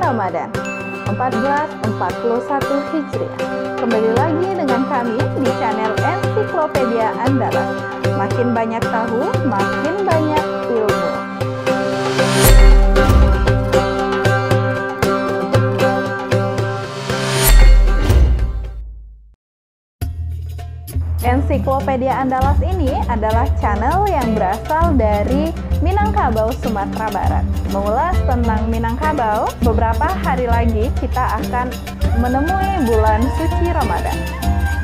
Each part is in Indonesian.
Ramadan 1441 Hijriah. Kembali lagi dengan kami di channel Ensiklopedia Andalas. Makin banyak tahu, makin banyak ilmu. Ensiklopedia Andalas ini adalah channel yang berasal dari Minangkabau, Sumatera Barat. Mengulas tentang Minangkabau, beberapa hari lagi kita akan menemui bulan suci Ramadan.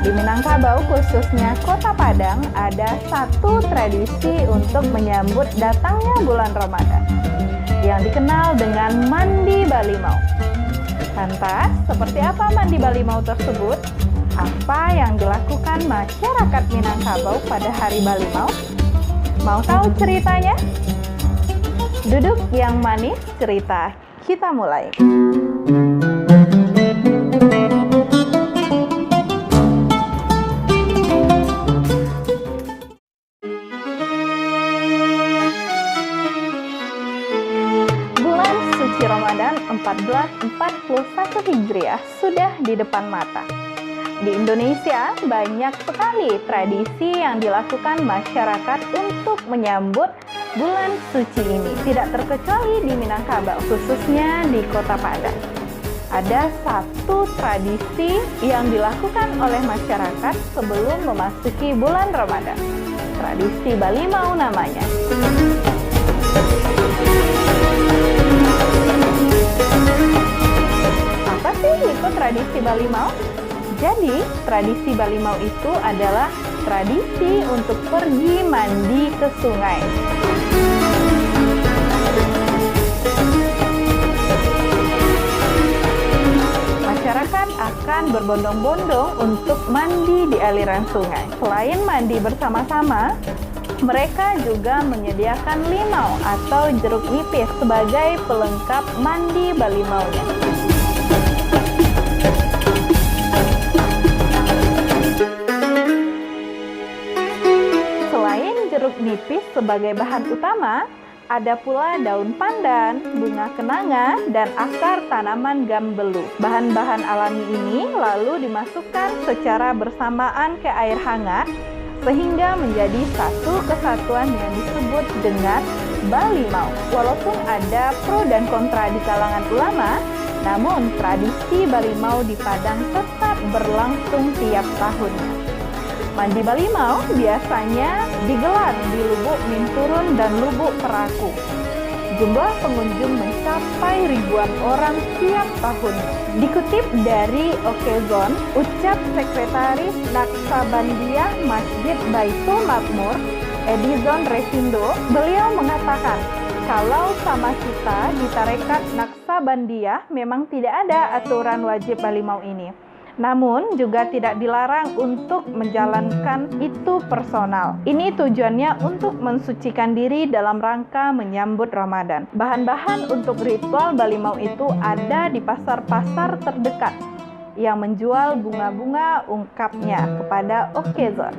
Di Minangkabau, khususnya Kota Padang, ada satu tradisi untuk menyambut datangnya bulan Ramadan yang dikenal dengan Mandi Balimau. Lantas, seperti apa Mandi Balimau tersebut? Apa yang dilakukan masyarakat Minangkabau pada hari Balimau? Mau tahu ceritanya? Duduk yang manis, cerita kita mulai. Bulan suci Ramadan 1441 Hijriah sudah di depan mata. Di Indonesia, banyak sekali tradisi yang dilakukan masyarakat untuk menyambut bulan suci ini. Tidak terkecuali di Minangkabau, khususnya di Kota Padang. Ada satu tradisi yang dilakukan oleh masyarakat sebelum memasuki bulan Ramadan. Tradisi Balimau namanya. Apa sih itu tradisi Balimau? Jadi, tradisi Balimau itu adalah tradisi untuk pergi mandi ke sungai. Masyarakat akan berbondong-bondong untuk mandi di aliran sungai. Selain mandi bersama-sama, mereka juga menyediakan limau atau jeruk nipis sebagai pelengkap mandi Balimaunya. Jeruk nipis sebagai bahan utama, ada pula daun pandan, bunga kenanga, dan akar tanaman gambelu. Bahan-bahan alami ini lalu dimasukkan secara bersamaan ke air hangat sehingga menjadi satu kesatuan yang disebut dengan Balimau. Walaupun ada pro dan kontra di kalangan ulama, namun tradisi Balimau di Padang tetap berlangsung tiap tahunnya. Mandi Balimau biasanya digelar di Lubuk Minturun dan Lubuk Peraku. Jumlah pengunjung mencapai ribuan orang tiap tahunnya. Dikutip dari Okezon, ucap Sekretaris Naksabandia Masjid Baitul Makmur, Edison Resindo, beliau mengatakan, kalau sama kita di Tarekat Naksabandia memang tidak ada aturan wajib Balimau ini. Namun juga tidak dilarang untuk menjalankan itu personal. Ini tujuannya untuk mensucikan diri dalam rangka menyambut Ramadan. Bahan-bahan untuk ritual Balimau itu ada di pasar-pasar terdekat yang menjual bunga-bunga ungkapnya kepada Okezon.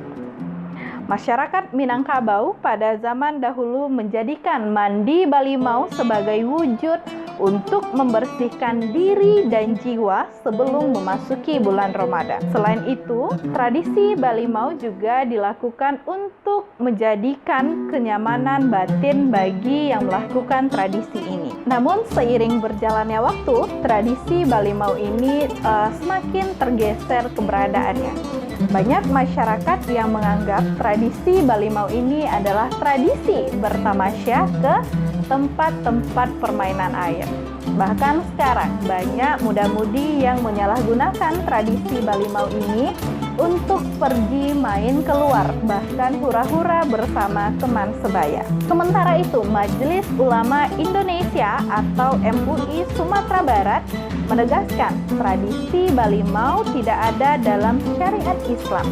Masyarakat Minangkabau pada zaman dahulu menjadikan mandi Balimau sebagai wujud untuk membersihkan diri dan jiwa sebelum memasuki bulan Ramadan. Selain itu, tradisi Balimau juga dilakukan untuk menjadikan kenyamanan batin bagi yang melakukan tradisi ini. Namun seiring berjalannya waktu, tradisi Balimau ini semakin tergeser keberadaannya. Banyak masyarakat yang menganggap tradisi Balimau ini adalah tradisi bertamasya ke tempat-tempat permainan air. Bahkan sekarang banyak muda-mudi yang menyalahgunakan tradisi Balimau ini untuk pergi main keluar, bahkan hura-hura bersama teman sebaya. Sementara itu, Majelis Ulama Indonesia atau MUI Sumatera Barat menegaskan tradisi Balimau tidak ada dalam syariat Islam.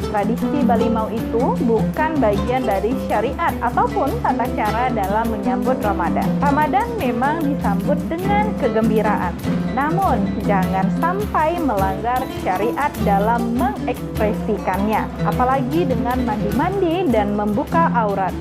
Tradisi Balimau itu bukan bagian dari syariat ataupun tata cara dalam menyambut Ramadan. Ramadan memang disambut dengan kegembiraan, namun jangan sampai melanggar syariat dalam mengekspresikannya, apalagi dengan mandi-mandi dan membuka aurat.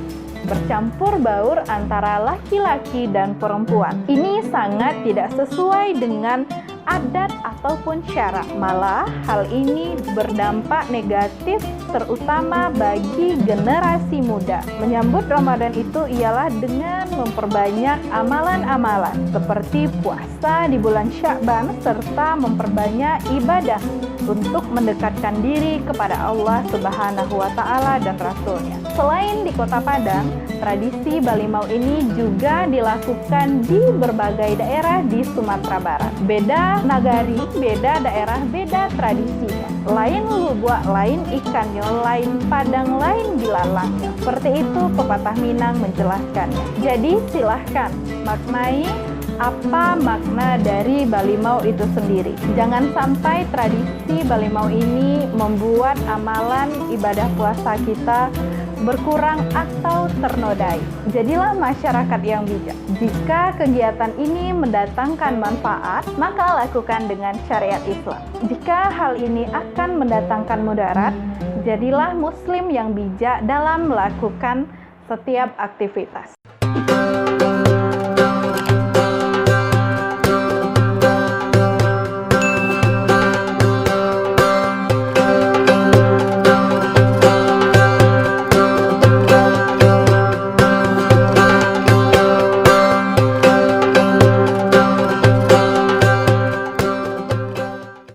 bercampur baur antara laki-laki dan perempuan. Ini sangat tidak sesuai dengan adat ataupun syarak. Malah hal ini berdampak negatif terutama bagi generasi muda. Menyambut Ramadan itu ialah dengan memperbanyak amalan-amalan seperti puasa di bulan Sya'ban serta memperbanyak ibadah untuk mendekatkan diri kepada Allah Subhanahu wa Ta'ala dan Rasul-Nya. Selain di Kota Padang, tradisi Balimau ini juga dilakukan di berbagai daerah di Sumatera Barat. Beda nagari, beda daerah, beda tradisinya. Lain lubuk, lain ikannya, lain padang, lain bilalangnya. Seperti itu pepatah Minang menjelaskannya. Jadi silahkan maknai apa makna dari Balimau itu sendiri. Jangan sampai tradisi Balimau ini membuat amalan ibadah puasa kita berkurang atau ternodai. Jadilah masyarakat yang bijak. Jika kegiatan ini mendatangkan manfaat, maka lakukan dengan syariat Islam. Jika hal ini akan mendatangkan mudarat, jadilah muslim yang bijak dalam melakukan setiap aktivitas.